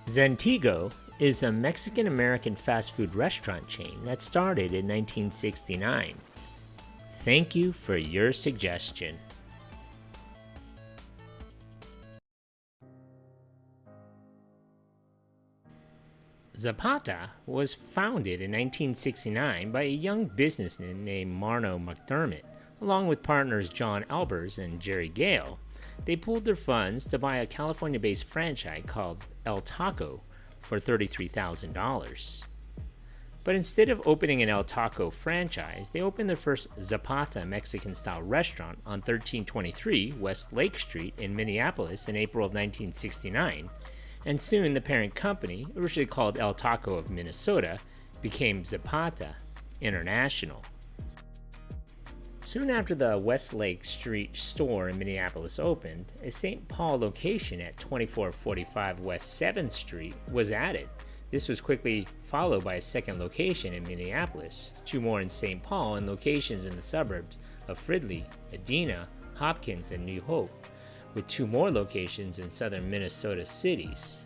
Zantigo is a Mexican-American fast food restaurant chain that started in 1969. Thank you for your suggestion. Zapata was founded in 1969 by a young businessman named Marno McDermott, along with partners John Albers and Jerry Gale. They pooled their funds to buy a California-based franchise called El Taco for $33,000. But instead of opening an El Taco franchise, they opened their first Zapata Mexican-style restaurant on 1323 West Lake Street in Minneapolis in April of 1969, and soon the parent company, originally called El Taco of Minnesota, became Zapata International. Soon after the West Lake Street store in Minneapolis opened, a St. Paul location at 2445 West 7th Street was added. This was quickly followed by a second location in Minneapolis, two more in St. Paul, and locations in the suburbs of Fridley, Edina, Hopkins, and New Hope, with two more locations in southern Minnesota cities.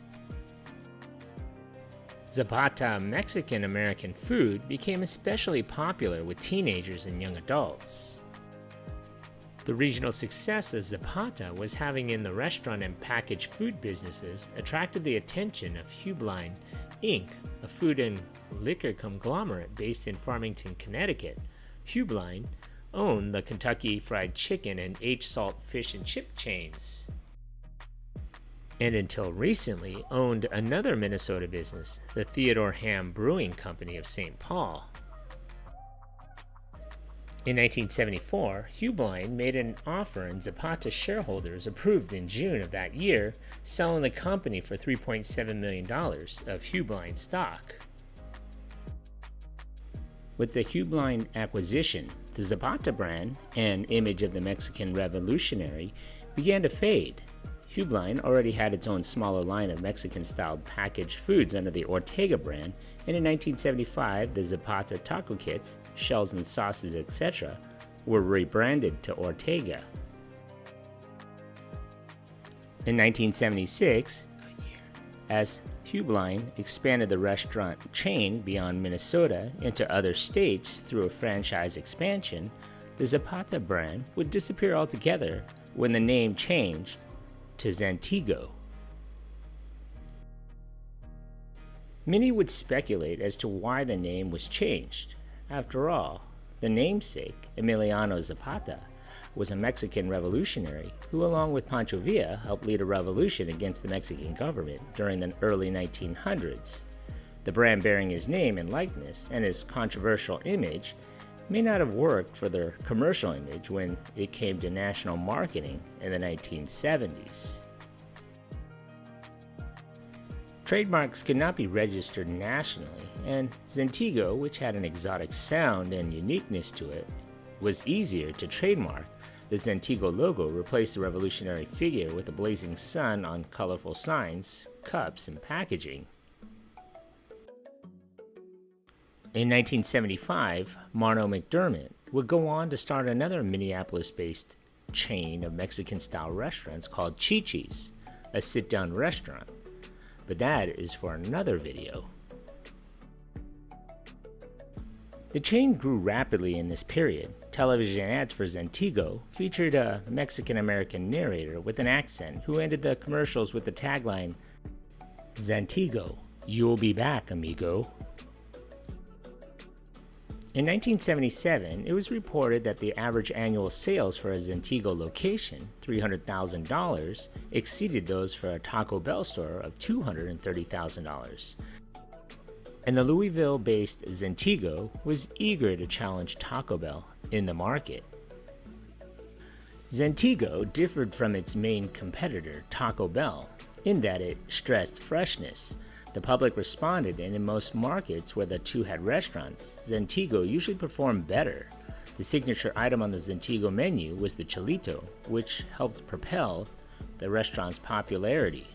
Zapata Mexican-American food became especially popular with teenagers and young adults. The regional success of Zapata was having in the restaurant and packaged food businesses attracted the attention of Hubline, Inc., a food and liquor conglomerate based in Farmington, Connecticut. Hubline owned the Kentucky Fried Chicken and H Salt fish and chip chains, and until recently owned another Minnesota business, the Theodore Ham Brewing Company of St. Paul. In 1974, Hubline made an offer and Zapata shareholders approved in June of that year, selling the company for $3.7 million of Hubline stock. With the Hubline acquisition, the Zapata brand and image of the Mexican revolutionary began to fade. Hubline already had its own smaller line of Mexican-styled packaged foods under the Ortega brand, and in 1975, the Zapata taco kits, shells and sauces, etc., were rebranded to Ortega. In 1976, as Hubline expanded the restaurant chain beyond Minnesota into other states through a franchise expansion, the Zapata brand would disappear altogether when the name changed to Zantigo. Many would speculate as to why the name was changed. After all, the namesake, Emiliano Zapata, was a Mexican revolutionary who, along with Pancho Villa, helped lead a revolution against the Mexican government during the early 1900s. The brand bearing his name and likeness and his controversial image may not have worked for their commercial image when it came to national marketing in the 1970s. Trademarks could not be registered nationally, and Zantigo, which had an exotic sound and uniqueness to it, was easier to trademark. The Zantigo logo replaced the revolutionary figure with a blazing sun on colorful signs, cups, and packaging. In 1975, Marno McDermott would go on to start another Minneapolis-based chain of Mexican-style restaurants called Chi-Chi's, a sit-down restaurant. But that is for another video. The chain grew rapidly in this period. Television ads for Zantigo featured a Mexican-American narrator with an accent who ended the commercials with the tagline, "Zantigo, you'll be back, amigo." In 1977, it was reported that the average annual sales for a Zantigo location, $300,000, exceeded those for a Taco Bell store of $230,000. And the Louisville-based Zantigo was eager to challenge Taco Bell in the market. Zantigo differed from its main competitor, Taco Bell, in that it stressed freshness. The public responded, and in most markets where the two had restaurants, Zantigo usually performed better. The signature item on the Zantigo menu was the Cholito, which helped propel the restaurant's popularity.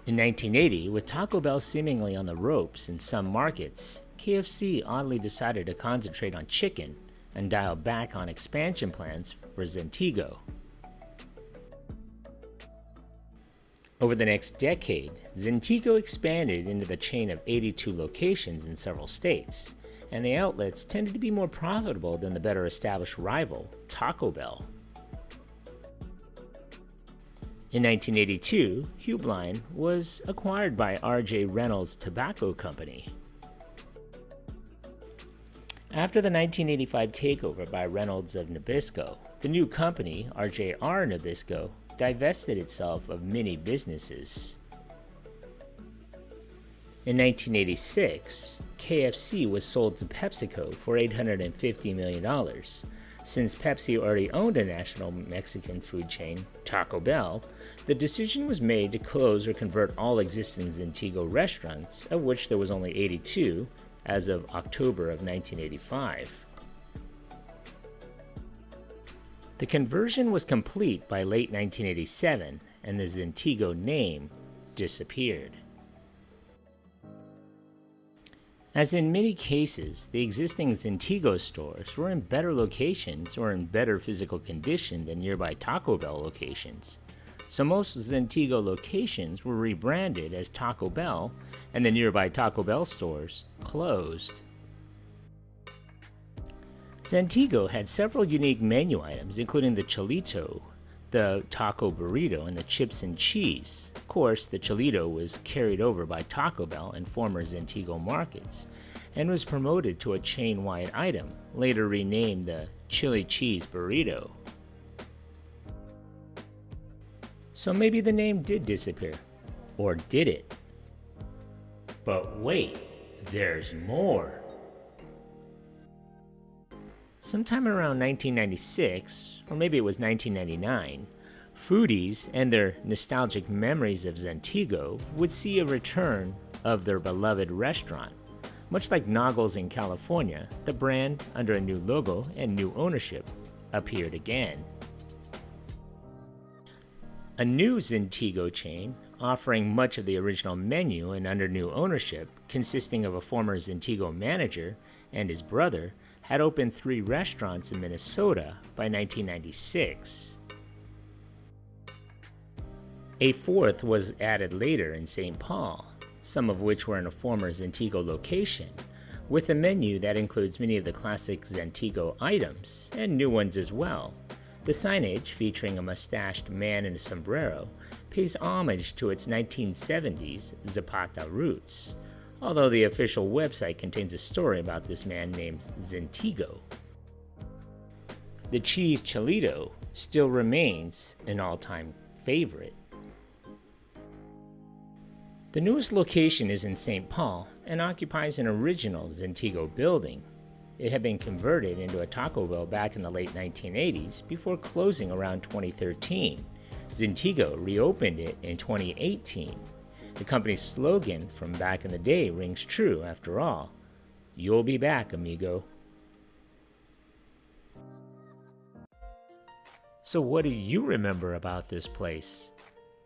In 1980, with Taco Bell seemingly on the ropes in some markets, KFC oddly decided to concentrate on chicken and dial back on expansion plans for Zantigo. Over the next decade, Zantigo expanded into the chain of 82 locations in several states, and the outlets tended to be more profitable than the better established rival, Taco Bell. In 1982, Hubline was acquired by R.J. Reynolds Tobacco Company. After the 1985 takeover by Reynolds of Nabisco, the new company, RJR Nabisco, divested itself of many businesses. In 1986, KFC was sold to PepsiCo for $850 million. Since Pepsi already owned a national Mexican food chain, Taco Bell, the decision was made to close or convert all existing Zantigo restaurants, of which there was only 82 as of October of 1985. The conversion was complete by late 1987, and the Zantigo name disappeared. As in many cases, the existing Zantigo stores were in better locations or in better physical condition than nearby Taco Bell locations. So most Zantigo locations were rebranded as Taco Bell, and the nearby Taco Bell stores closed. Zantigo had several unique menu items, including the Cholito, the taco burrito, and the chips and cheese. Of course, the Cholito was carried over by Taco Bell in former Zantigo markets and was promoted to a chain-wide item, later renamed the Chili Cheese Burrito. So maybe the name did disappear. Or did it? But wait, there's more. Sometime around 1996, or maybe it was 1999, foodies and their nostalgic memories of Zantigo would see a return of their beloved restaurant. Much like Noggles in California, the brand, under a new logo and new ownership, appeared again. A new Zantigo chain, offering much of the original menu and under new ownership, consisting of a former Zantigo manager and his brother, had opened 3 restaurants in Minnesota by 1996. A 4th was added later in St. Paul, some of which were in a former Zantigo location, with a menu that includes many of the classic Zantigo items, and new ones as well. The signage, featuring a mustached man in a sombrero, pays homage to its 1970s Zapata roots, although the official website contains a story about this man named Zantigo. The cheese Cholito still remains an all-time favorite. The newest location is in St. Paul and occupies an original Zantigo building. It had been converted into a Taco Bell back in the late 1980s before closing around 2013. Zantigo reopened it in 2018. The company's slogan from back in the day rings true after all. You'll be back, amigo. So what do you remember about this place?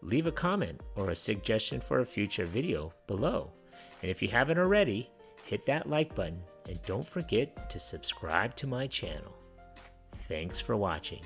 Leave a comment or a suggestion for a future video below. And if you haven't already, hit that like button and don't forget to subscribe to my channel. Thanks for watching.